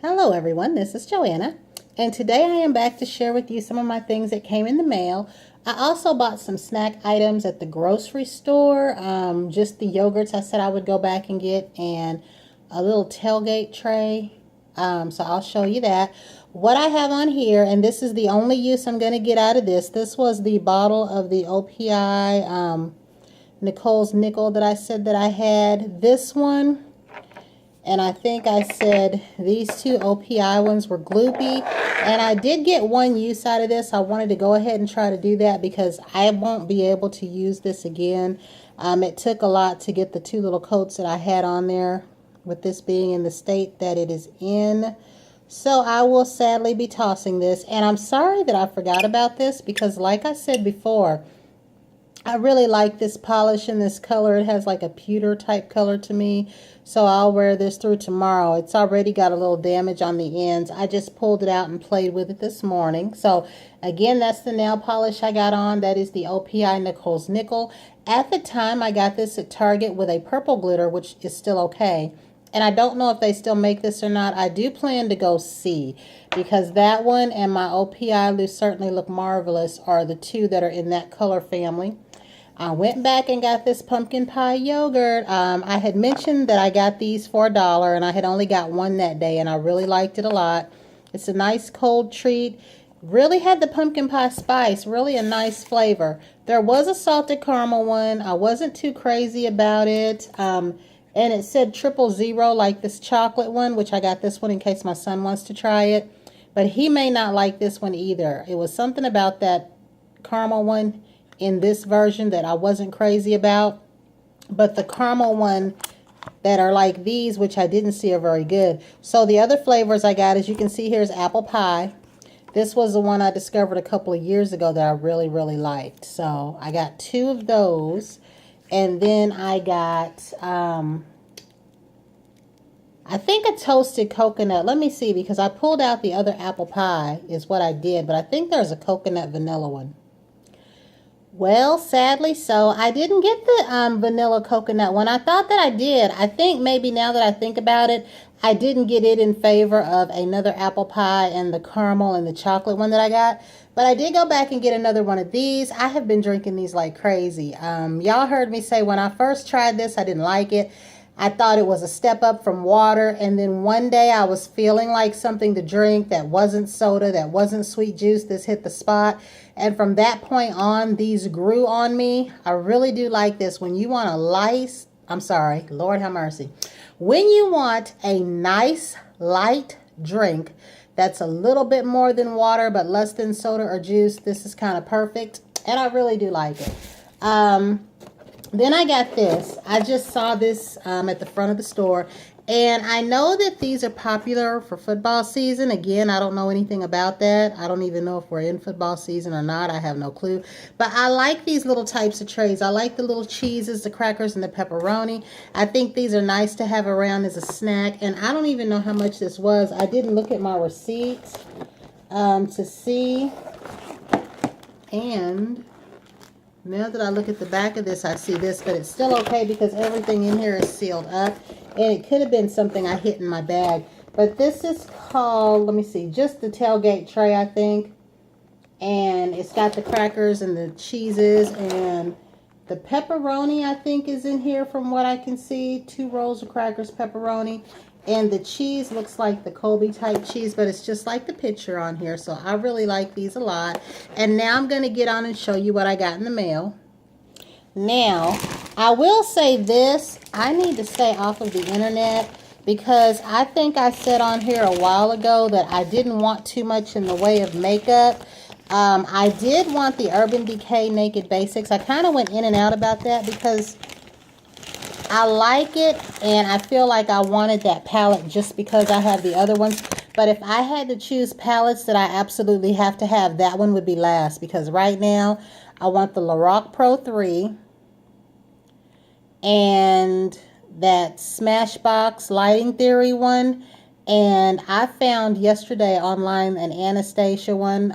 Hello everyone, this is Joanna, and today I am back to share with you some of my things that came in the mail. I also bought some snack items at the grocery store, just the yogurts I said I would go back and get, and a little tailgate tray, so I'll show you that. What I have on here, and this is the only use I'm going to get out of this was the bottle of the OPI Nicole's Nickel that I said that I had. This one, and I think I said these two OPI ones were gloopy. And I did get one use out of this. I wanted to go ahead and try to do that because I won't be able to use this again. It took a lot to get the two little coats that I had on there, with this being in the state that it is in. So I will sadly be tossing this. And I'm sorry that I forgot about this because, like I said before, I really like this polish in this color. It has like a pewter type color to me. So I'll wear this through tomorrow. It's already got a little damage on the ends. I just pulled it out and played with it this morning. So again, that's the nail polish I got on. That is the OPI Nicole's Nickel. At the time, I got this at Target with a purple glitter, which is still okay. And I don't know if they still make this or not. I do plan to go see, because that one and my OPI Certainly Look Marvelous are the two that are in that color family. I went back and got this pumpkin pie yogurt. I had mentioned that I got these for $1, and I had only got one that day, and I really liked it a lot. It's a nice cold treat. Really had the pumpkin pie spice, really a nice flavor. There was a salted caramel one. I wasn't too crazy about it. And it said 000 like this chocolate one, which I got this one in case my son wants to try it. But he may not like this one either. It was something about that caramel one in this version that I wasn't crazy about. But the caramel one that are like these, which I didn't see, are very good. So the other flavors I got, as you can see here, is apple pie. This was the one I discovered a couple of years ago that I really, really liked. So I got two of those. And then I got, I think a toasted coconut. Let me see, because I pulled out the other apple pie is what I did. But I think there's a coconut vanilla one. Well, sadly so. I didn't get the vanilla coconut one. I thought that I did. I think maybe now that I think about it, I didn't get it in favor of another apple pie and the caramel and the chocolate one that I got. But I did go back and get another one of these. I have been drinking these like crazy. Y'all heard me say when I first tried this, I didn't like it. I thought it was a step up from water, and then one day I was feeling like something to drink that wasn't soda, that wasn't sweet juice. This hit the spot, and from that point on, these grew on me. I really do like this. When you want Lord have mercy. When you want a nice light drink that's a little bit more than water but less than soda or juice, this is kind of perfect, and I really do like it. Then I got this. I just saw this at the front of the store. And I know that these are popular for football season. Again, I don't know anything about that. I don't even know if we're in football season or not. I have no clue. But I like these little types of trays. I like the little cheeses, the crackers, and the pepperoni. I think these are nice to have around as a snack. And I don't even know how much this was. I didn't look at my receipts to see. And now that I look at the back of this, I see this, but it's still okay because everything in here is sealed up. And it could have been something I hit in my bag. But this is called, let me see, just the tailgate tray, I think. And it's got the crackers and the cheeses, and the pepperoni, I think, is in here from what I can see. 2 rolls of crackers, pepperoni. And the cheese looks like the Colby type cheese, but it's just like the picture on here. So I really like these a lot. And now I'm going to get on and show you what I got in the mail. Now, I will say this. I need to stay off of the internet because I think I said on here a while ago that I didn't want too much in the way of makeup. I did want the Urban Decay Naked Basics. I kind of went in and out about that because I like it, and I feel like I wanted that palette just because I have the other ones. But if I had to choose palettes that I absolutely have to have, that one would be last. Because right now, I want the Lorac Pro 3 and that Smashbox Lighting Theory one. And I found yesterday online an Anastasia one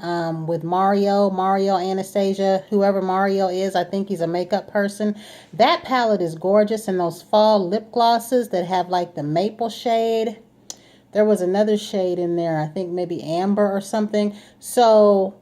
with Mario, Anastasia, whoever Mario is. I think he's a makeup person. That palette is gorgeous, and those fall lip glosses that have like the maple shade. There was another shade in there, I think maybe amber or something. So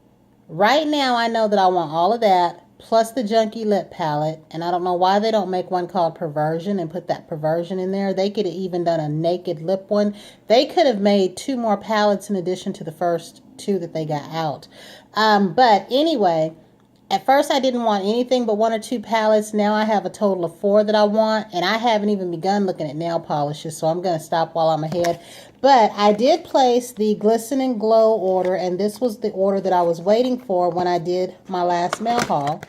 right now I know that I want all of that plus the Junkie Lip palette. And I don't know why they don't make one called Perversion and put that Perversion in there. They could have even done a naked lip one. They could have made 2 more palettes in addition to the first 2 that they got out. But anyway, at first I didn't want anything but 1 or 2 palettes. Now I have a total of 4 that I want. And I haven't even begun looking at nail polishes. So I'm going to stop while I'm ahead. But I did place the Glisten and Glow order. And this was the order that I was waiting for when I did my last mail haul.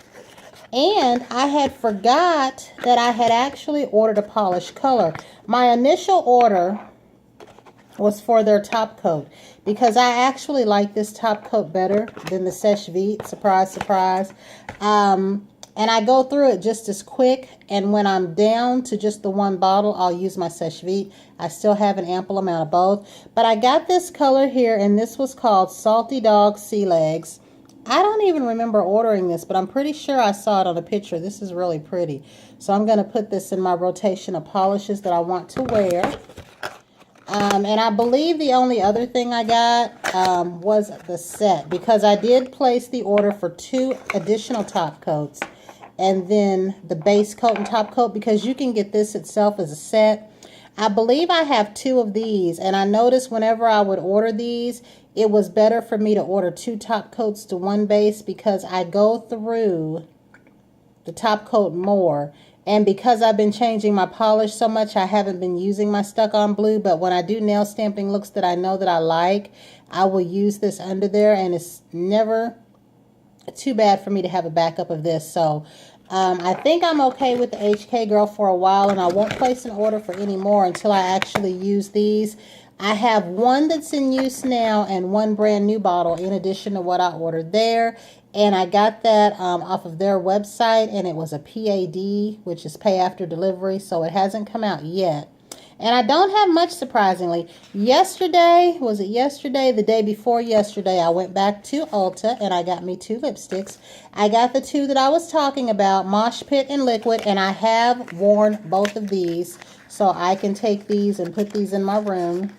And I had forgot that I had actually ordered a polished color. My initial order was for their top coat, because I actually like this top coat better than the Seche Vite. Surprise, surprise. And I go through it just as quick. And when I'm down to just the 1 bottle, I'll use my Seche Vite. I still have an ample amount of both. But I got this color here, and this was called Salty Dog Sea Legs. I don't even remember ordering this, but I'm pretty sure I saw it on a picture. This is really pretty. So I'm going to put this in my rotation of polishes that I want to wear. And I believe the only other thing I got was the set, because I did place the order for 2 additional top coats and then the base coat and top coat, because you can get this itself as a set. I believe I have 2 of these, and I noticed whenever I would order these, it was better for me to order 2 top coats to 1 base, because I go through the top coat more. And because I've been changing my polish so much, I haven't been using my Stuck On Blue. But when I do nail stamping looks that I know that I like, I will use this under there. And it's never too bad for me to have a backup of this. So I think I'm okay with the HK Girl for a while. And I won't place an order for any more until I actually use these. I have 1 that's in use now and 1 brand new bottle in addition to what I ordered there. And I got that off of their website, and it was a PAD, which is pay after delivery, so it hasn't come out yet. And I don't have much, surprisingly. Yesterday, was it yesterday? The day before yesterday, I went back to Ulta, and I got me 2 lipsticks. I got the 2 that I was talking about, Mosh Pit and Liquid, and I have worn both of these, so I can take these and put these in my room.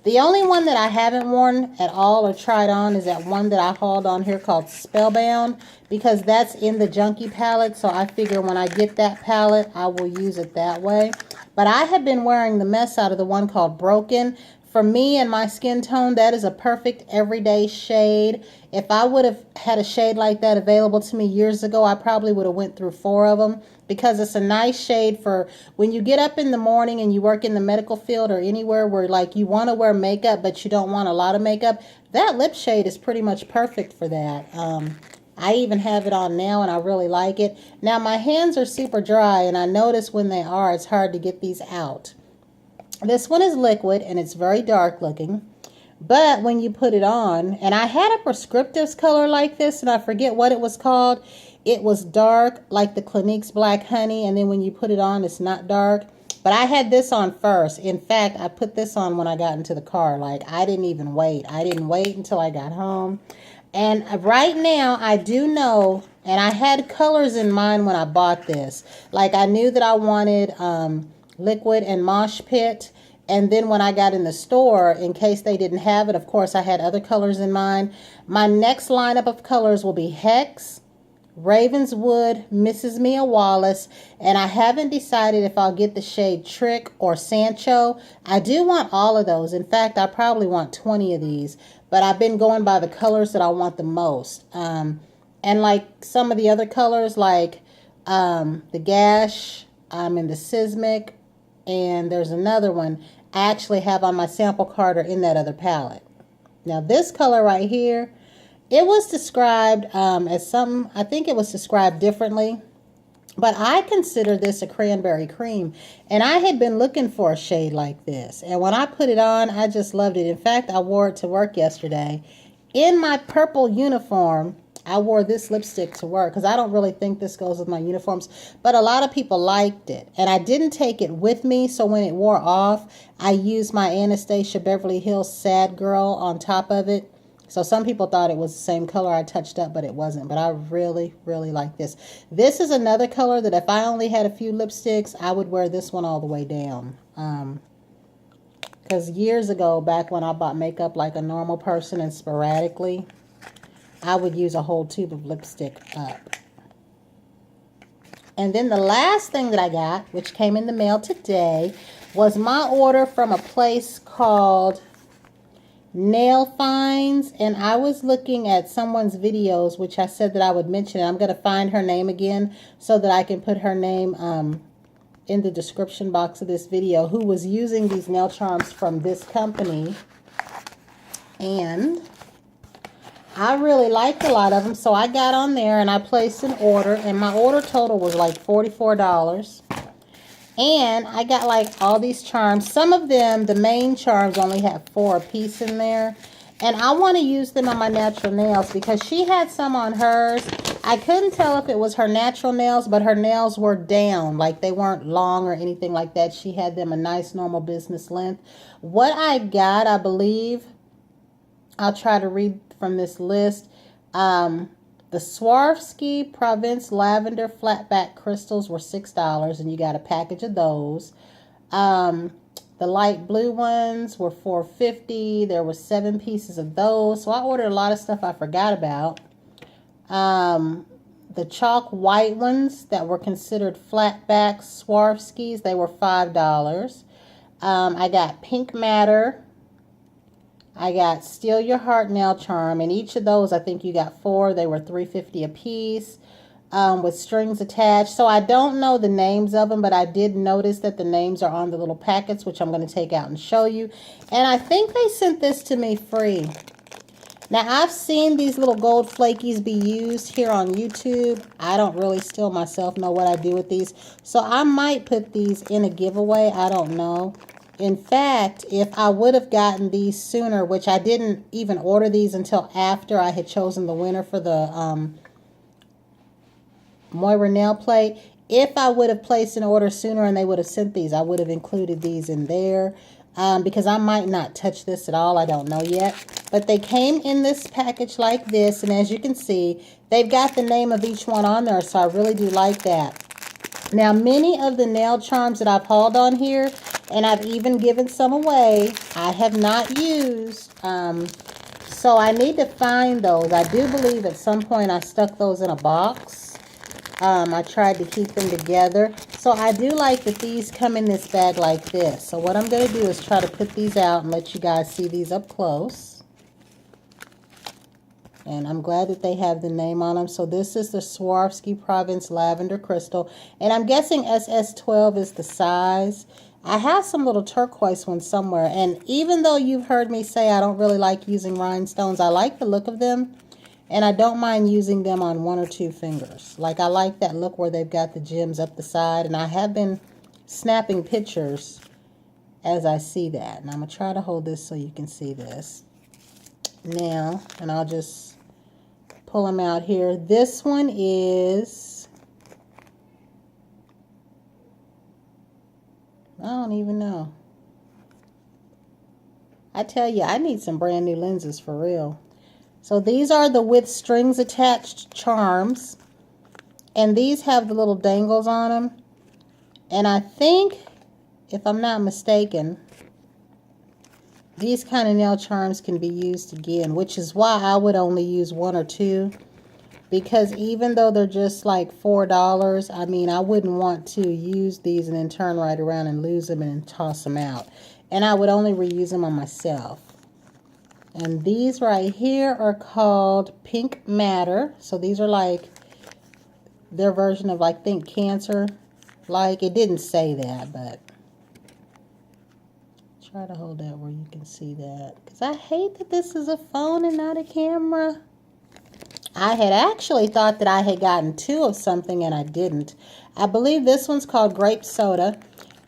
The only one that I haven't worn at all or tried on is that one that I hauled on here called Spellbound, because that's in the Junkie palette. So I figure when I get that palette, I will use it that way. But I have been wearing the mess out of the one called Broken. For me and my skin tone, that is a perfect everyday shade. If I would have had a shade like that available to me years ago, I probably would have went through 4 of them, because it's a nice shade for when you get up in the morning and you work in the medical field or anywhere where like you want to wear makeup but you don't want a lot of makeup. That lip shade is pretty much perfect for that. I even have it on now and I really like it. Now my hands are super dry, and I notice when they are, it's hard to get these out. This one is liquid and it's very dark looking. But when you put it on, and I had a Prescriptives color like this, and I forget what it was called. It was dark, like the Clinique's Black Honey, and then when you put it on, it's not dark. But I had this on first. In fact, I put this on when I got into the car. Like, I didn't even wait. I didn't wait until I got home. And right now, I do know, and I had colors in mind when I bought this. Like, I knew that I wanted Liquid and Mosh Pit. And then when I got in the store, in case they didn't have it, of course, I had other colors in mind. My next lineup of colors will be Hex, Ravenswood, Mrs. Mia Wallace, and I haven't decided if I'll get the shade Trick or Sancho. I do want all of those. In fact, I probably want 20 of these, but I've been going by the colors that I want the most. And like some of the other colors, like the Gash and the Sismic, and there's another one I actually have on my sample card or in that other palette. Now this color right here, it was described as something, I think it was described differently, but I consider this a cranberry cream, and I had been looking for a shade like this, and when I put it on, I just loved it. In fact, I wore it to work yesterday. In my purple uniform, I wore this lipstick to work because I don't really think this goes with my uniforms, but a lot of people liked it, and I didn't take it with me, so when it wore off, I used my Anastasia Beverly Hills Sad Girl on top of it. So some people thought it was the same color I touched up, but it wasn't. But I really, really like this. This is another color that if I only had a few lipsticks, I would wear this one all the way down. Because Because years ago, back when I bought makeup like a normal person and sporadically, I would use a whole tube of lipstick up. And then the last thing that I got, which came in the mail today, was my order from a place called Nail Finds. And I was looking at someone's videos, which I said that I would mention. I'm going to find her name again so that I can put her name in the description box of this video, who was using these nail charms from this company. And I really liked a lot of them, so I got on there and I placed an order, and my order total was like $44. And I got like all these charms. Some of them, the main charms, only have 4 a piece in there. And I want to use them on my natural nails because she had some on hers. I couldn't tell if it was her natural nails, but her nails were down. Like they weren't long or anything like that. She had them a nice normal business length. What I got, I believe, I'll try to read from this list. The Swarovski Provence Lavender Flatback Crystals were $6, and you got a package of those. The light blue ones were $4.50. There were 7 pieces of those. So I ordered a lot of stuff I forgot about. The chalk white ones that were considered flatback Swarovskis, they were $5. I got Pink Matter. I got Steal Your Heart nail charm, and each of those I think you got 4. They were $3.50 a piece, with strings attached. So I don't know the names of them, but I did notice that the names are on the little packets, which I'm going to take out and show you. And I think they sent this to me free. Now I've seen these little gold flakies be used here on YouTube. I don't really still myself know what I do with these, so I might put these in a giveaway. I don't know. In fact, if I would have gotten these sooner, which I didn't even order these until after I had chosen the winner for the Moira nail plate, if I would have placed an order sooner and they would have sent these, I would have included these in there, because I might not touch this at all. I don't know yet. But they came in this package like this, and as you can see, they've got the name of each one on there, so I really do like that. Now, many of the nail charms that I've hauled on here, and I've even given some away, I have not used. So I need to find those. I do believe at some point I stuck those in a box. I tried to keep them together. So I do like that these come in this bag like this. So what I'm going to do is try to put these out and let you guys see these up close. And I'm glad that they have the name on them. So this is the Swarovski Provence Lavender Crystal. And I'm guessing SS12 is the size. I have some little turquoise ones somewhere. And even though you've heard me say I don't really like using rhinestones, I like the look of them. And I don't mind using them on 1 or 2 fingers. Like I like that look where they've got the gems up the side. And I have been snapping pictures as I see that. And I'm going to try to hold this so you can see this. Now, and I'll just pull them out here. This one is, I don't even know. I tell you, I need some brand new lenses for real. So these are the with strings attached charms. And these have the little dangles on them. And I think, if I'm not mistaken, these kind of nail charms can be used again, which is why I would only use 1 or 2. Because even though they're just like $4, I mean, I wouldn't want to use these and then turn right around and lose them and toss them out. And I would only reuse them on myself. And these right here are called Pink Matter. So these are like their version of, like, think cancer. Like, it didn't say that, but try to hold that where you can see that. Because I hate that this is a phone and not a camera. I had actually thought that I had gotten 2 of something and I didn't. I believe this one's called Grape Soda.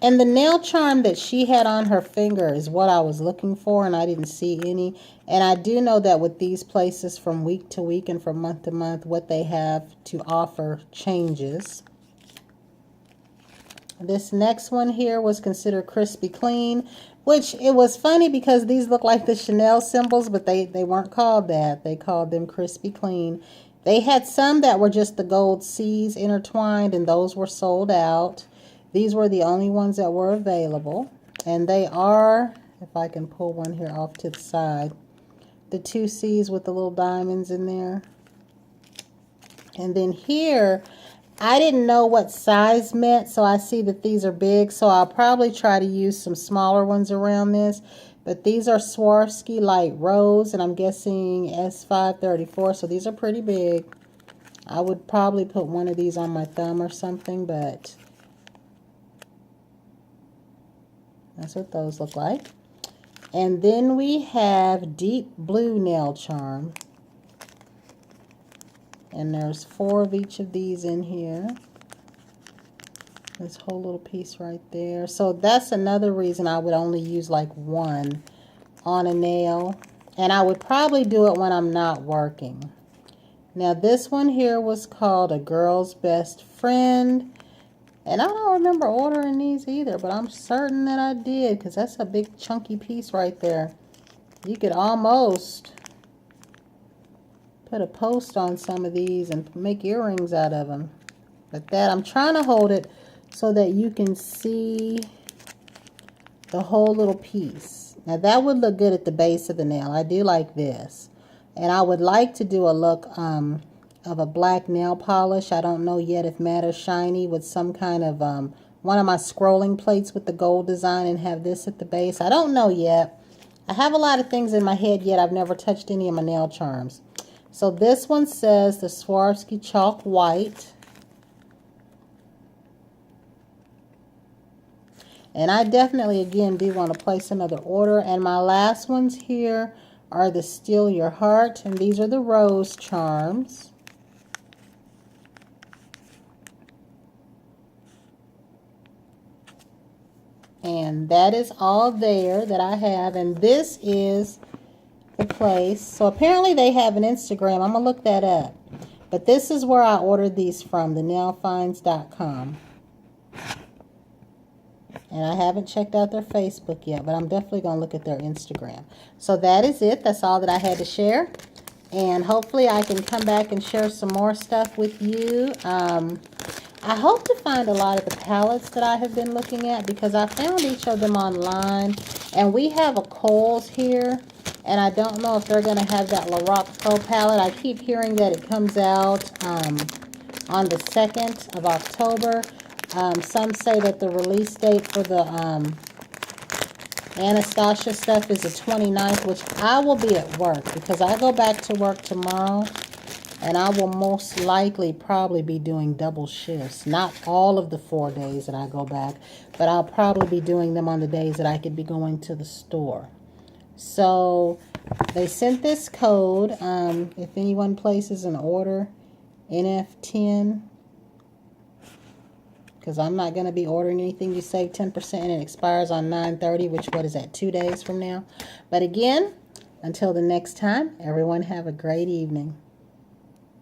And the nail charm that she had on her finger is what I was looking for, and I didn't see any. And I do know that with these places from week to week and from month to month, what they have to offer changes. This next one here was considered crispy clean, which it was funny because these look like the Chanel symbols, but they weren't called that. They called them crispy clean. They had some that were just the gold C's intertwined, and those were sold out. These were the only ones that were available, and they are if I can pull one here off to the side. The 2 C's with the little diamonds in there. And then here, I didn't know what size meant, so I see that these are big, so I'll probably try to use some smaller ones around this. But these are Swarovski Light Rose, and I'm guessing S534, so these are pretty big. I would probably put one of these on my thumb or something, but that's what those look like. And then we have Deep Blue Nail Charm. And there's 4 of each of these in here. This whole little piece right there. So that's another reason I would only use like one on a nail. And I would probably do it when I'm not working. Now this one here was called A Girl's Best Friend. And I don't remember ordering these either, but I'm certain that I did, because that's a big chunky piece right there. You could almost put a post on some of these and make earrings out of them. But that, I'm trying to hold it so that you can see the whole little piece. Now that would look good at the base of the nail. I do like this. And I would like to do a look of a black nail polish. I don't know yet if matte or shiny, with some kind of one of my scrolling plates with the gold design, and have this at the base. I don't know yet. I have a lot of things in my head yet. I've never touched any of my nail charms. So this one says the Swarovski Chalk White. And I definitely, again, do want to place another order. And my last ones here are the Steal Your Heart. And these are the rose charms. And that is all there that I have. And this is the place. So apparently they have an Instagram. I'm going to look that up. But this is where I ordered these from, the nailfinds.com. And I haven't checked out their Facebook yet, but I'm definitely going to look at their Instagram. So that is it. That's all that I had to share. And hopefully I can come back and share some more stuff with you. I hope to find a lot of the palettes that I have been looking at, because I found each of them online. And we have a Kohl's here. And I don't know if they're going to have that Lorac Pro palette. I keep hearing that it comes out on the 2nd of October. Some say that the release date for the Anastasia stuff is the 29th, which I will be at work, because I go back to work tomorrow, and I will most likely probably be doing double shifts. Not all of the 4 days that I go back, but I'll probably be doing them on the days that I could be going to the store. So they sent this code. If anyone places an order, NF10, because I'm not going to be ordering anything, you save 10%, and it expires on 9/30, which, what is that, 2 days from now? But again, until the next time, everyone have a great evening.